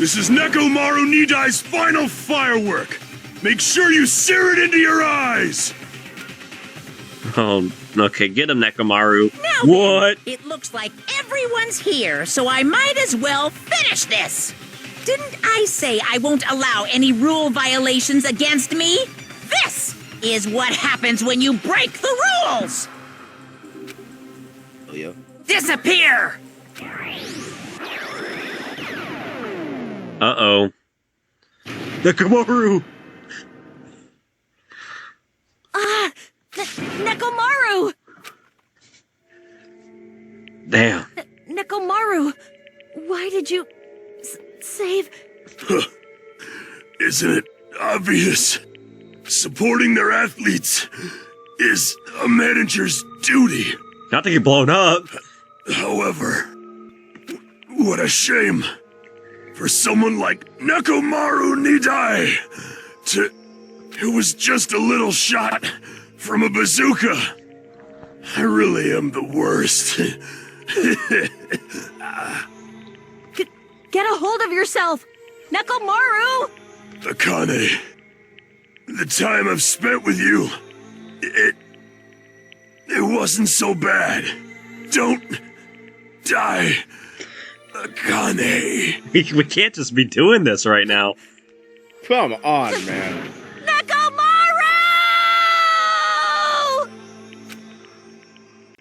This is Nekomaru Nidai's final firework. Make sure you sear it into your eyes. Oh, okay, get him, Nekomaru. Now What? then, it looks like everyone's here, so I might as well finish this. Didn't I say I won't allow any rule violations against me? This is what happens when you break the rules. Oh, yeah. Disappear! Uh-oh. Nekomaru! Nekomaru! Damn. Nekomaru, why did you save... Isn't it obvious? Supporting their athletes is a manager's duty. Not to get blown up. However, what a shame for someone like Nekomaru Nidai to... It was just a little shot from a bazooka. I really am the worst. Get a hold of yourself! Nekomaru! Akane, the time I've spent with you, it wasn't so bad. Don't die, Akane. We can't just be doing this right now. Come on, man.